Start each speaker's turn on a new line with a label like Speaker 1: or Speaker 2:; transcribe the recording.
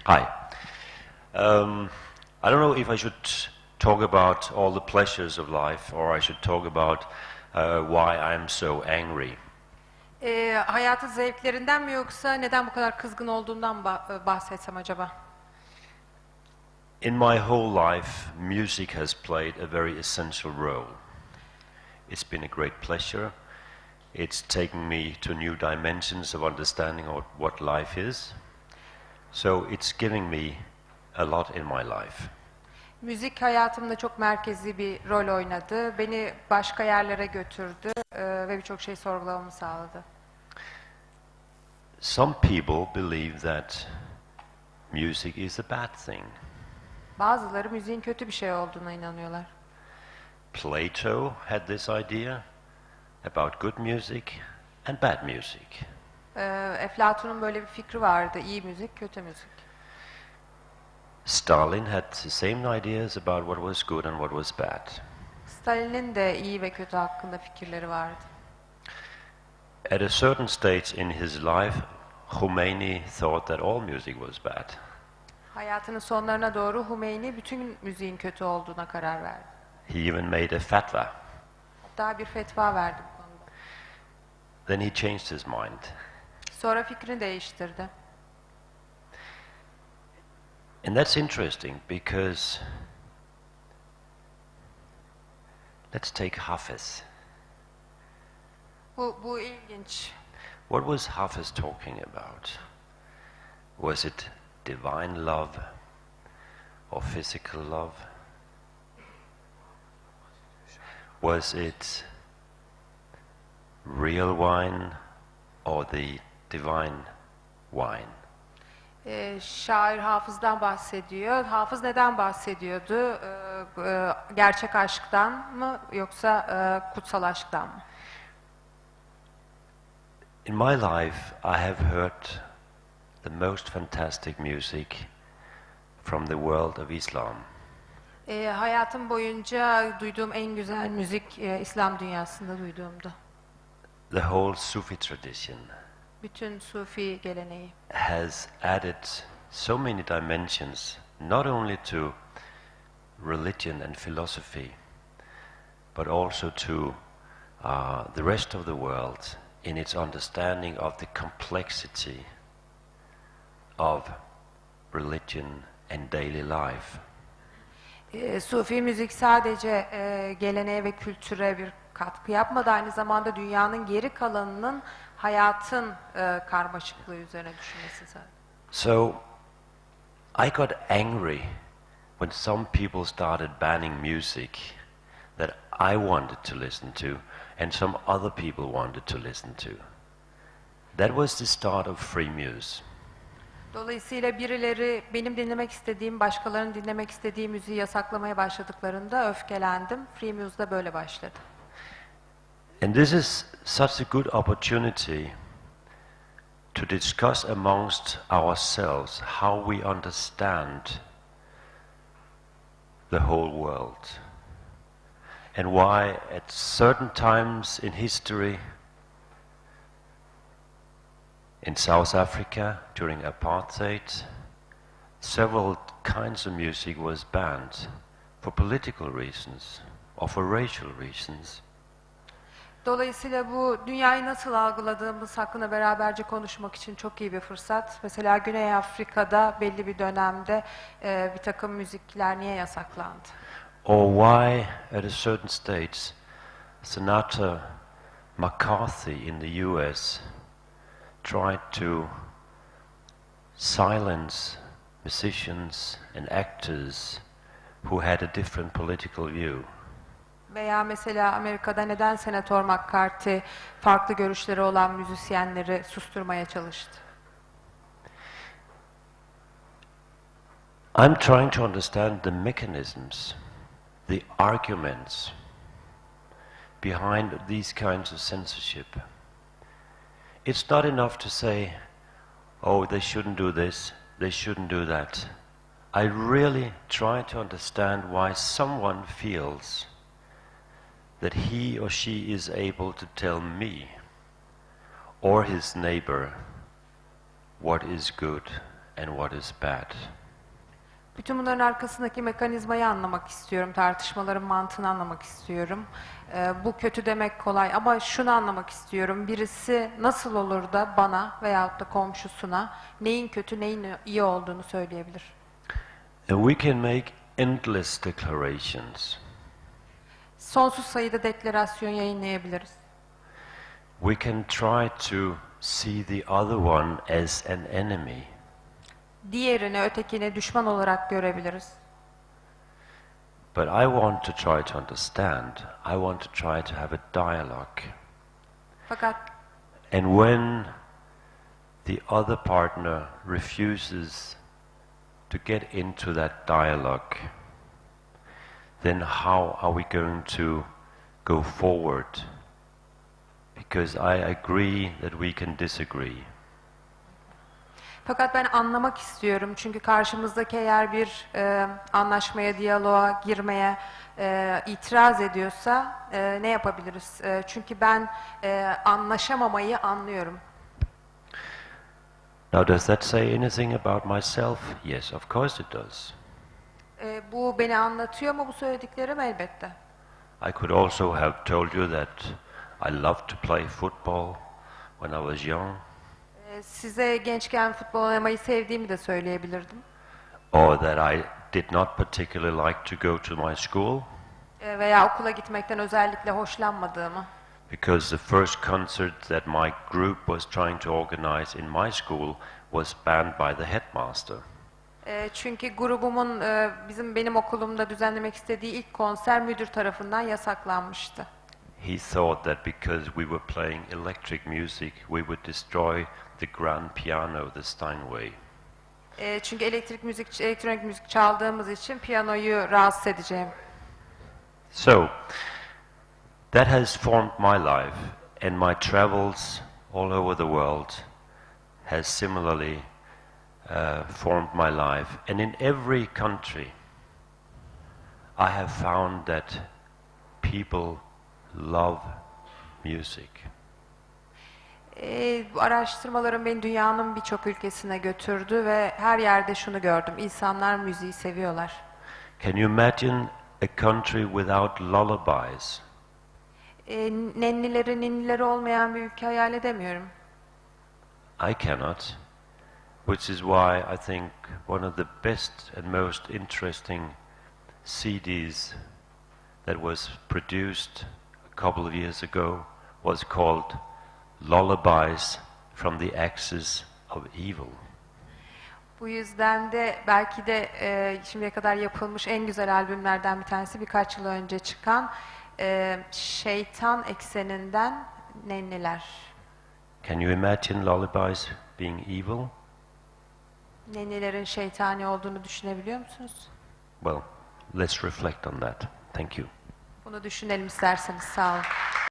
Speaker 1: Hi. I don't know if I should talk about all the pleasures of life or I should talk about why I'm so angry.
Speaker 2: Hayatın zevklerinden mi yoksa neden bu kadar kızgın olduğundan bahsetsem acaba?
Speaker 1: In my whole life, music has played a very essential role. It's been a great pleasure. It's taken me to new dimensions of understanding what life is. So it's giving me a lot in my life.
Speaker 2: Müzik hayatımda çok merkezi bir rol oynadı. Beni başka yerlere götürdü ve birçok şey sorgulamamı sağladı.
Speaker 1: Some people believe that music is a bad thing.
Speaker 2: Bazıları müziğin kötü bir şey olduğuna inanıyorlar.
Speaker 1: Plato had this idea about good music and bad music.
Speaker 2: Eflatun'un böyle bir fikri vardı. İyi müzik, kötü müzik.
Speaker 1: Stalin had the same ideas about what was good and what was bad.
Speaker 2: Stalin'in de iyi ve kötü hakkında fikirleri vardı.
Speaker 1: At a certain stage in his life, Khomeini thought that all music was bad.
Speaker 2: Hayatının sonlarına doğru Hümeyni bütün müziğin kötü olduğuna karar verdi.
Speaker 1: He even made a fatwa.
Speaker 2: Hatta bir fetva verdi bu konuda.
Speaker 1: Then he changed his mind.
Speaker 2: Sonra fikrini değiştirdi.
Speaker 1: And that's interesting because let's take Hafiz.
Speaker 2: Bu ilginç.
Speaker 1: What was Hafiz talking about? Was it divine love or physical love? Was it real wine or the divine wine?
Speaker 2: Şair Hafız'dan bahsediyor. Hafız neden bahsediyordu? Gerçek aşktan mı yoksa kutsal aşktan mı?
Speaker 1: In my life, I have heard the most fantastic music from the world of Islam.
Speaker 2: Hayatım boyunca duyduğum en güzel müzik İslam dünyasında duyduğumdu.
Speaker 1: The whole Sufi tradition
Speaker 2: Bütün Sufi geleneği
Speaker 1: has added so many dimensions, not only to religion and philosophy, but also to the rest of the world in its understanding of the complexity of religion and daily life.
Speaker 2: Sufi müzik sadece geleneğe ve kültüre bir katkı yapmadı, aynı zamanda dünyanın geri kalanının hayatın karmaşıklığı üzerine düşünmesi sağladı.
Speaker 1: So I got angry when some people started banning music that I wanted to listen to and some other people wanted to listen to. That was the start of free music.
Speaker 2: Dolayısıyla birileri benim dinlemek istediğim, başkalarının dinlemek istediği müziği yasaklamaya başladıklarında öfkelendim. Free Muse'da böyle başladı.
Speaker 1: And this is such a good opportunity to discuss amongst ourselves how we understand the whole world and why at certain times in history, in South Africa during apartheid, several kinds of music was banned for political reasons or for racial reasons.
Speaker 2: Dolayısıyla bu dünyayı nasıl algıladığımız hakkında beraberce konuşmak için çok iyi bir fırsat. Mesela Güney Afrika'da belli bir dönemde bir takım müzikler niye yasaklandı?
Speaker 1: Or why at a certain stage Senator McCarthy in the US tried to silence musicians and actors who had a different political view.
Speaker 2: Veya mesela Amerika'da neden Senatör McCarthy farklı görüşleri olan müzisyenleri susturmaya çalıştı?
Speaker 1: I'm trying to understand the mechanisms, the arguments behind these kinds of censorship. It's not enough to say, oh, they shouldn't do this, they shouldn't do that. I really try to understand why someone feels that he or she is able to tell me or his neighbor what is good and what is bad.
Speaker 2: Bütün bunların arkasındaki mekanizmayı anlamak istiyorum, tartışmaların mantığını anlamak istiyorum. Bu kötü demek kolay ama şunu anlamak istiyorum. Birisi nasıl olur da bana veyahut da komşusuna neyin kötü, neyin iyi olduğunu söyleyebilir?
Speaker 1: And we can make endless declarations.
Speaker 2: Sonsuz sayıda deklarasyon yayınlayabiliriz.
Speaker 1: We can try to see the other one as an enemy.
Speaker 2: Diğerini, ötekini düşman olarak görebiliriz.
Speaker 1: But I want to try to understand. I want to try to have a dialogue.
Speaker 2: Fakat
Speaker 1: And when the other partner refuses to get into that dialogue, then how are we going to go forward? Because I agree that we can disagree.
Speaker 2: Fakat ben anlamak istiyorum çünkü karşımızdaki eğer bir anlaşmaya, diyaloğa girmeye itiraz ediyorsa ne yapabiliriz? Çünkü ben anlaşamamayı anlıyorum.
Speaker 1: Now, does that say anything about myself? Yes, of course it does.
Speaker 2: Bu beni anlatıyor mu bu söylediklerim? Elbette.
Speaker 1: I could also have told you that I loved to play football when I was young.
Speaker 2: Size gençken futbol oynamayı sevdiğimi de söyleyebilirdim.
Speaker 1: Or that I did not particularly like to go to my school.
Speaker 2: Veya okula gitmekten özellikle hoşlanmadığımı.
Speaker 1: Because the first concert that my group was trying to organize in my school was banned by the headmaster.
Speaker 2: Çünkü grubumun benim okulumda düzenlemek istediği ilk konser müdür tarafından yasaklanmıştı.
Speaker 1: He thought that because we were playing electric music, we would destroy the grand piano, the Steinway.
Speaker 2: Çünkü elektronik müzik çaldığımız için piyanoyu rahatsız edeceğim.
Speaker 1: So, that has formed my life, and my travels all over the world has similarly formed my life. And in every country, I have found that people love music.
Speaker 2: Bu araştırmalarım beni dünyanın birçok ülkesine götürdü ve her yerde şunu gördüm. İnsanlar müziği seviyorlar.
Speaker 1: Can you imagine a country without lullabies?
Speaker 2: Ninnileri olmayan bir ülke hayal edemiyorum.
Speaker 1: I cannot. Which is why I think one of the best and most interesting CDs that was produced a couple of years ago was called Lullabies from the Axis of Evil.
Speaker 2: Bu yüzden de belki de şimdiye kadar yapılmış en güzel albümlerden bir tanesi birkaç yıl önce çıkan Şeytan Ekseninden Nenniler.
Speaker 1: Can you imagine lullabies being evil?
Speaker 2: Nennilerin şeytani olduğunu düşünebiliyor musunuz?
Speaker 1: Well, let's reflect on that. Thank you.
Speaker 2: Bunu düşünelim isterseniz. Sağ olun.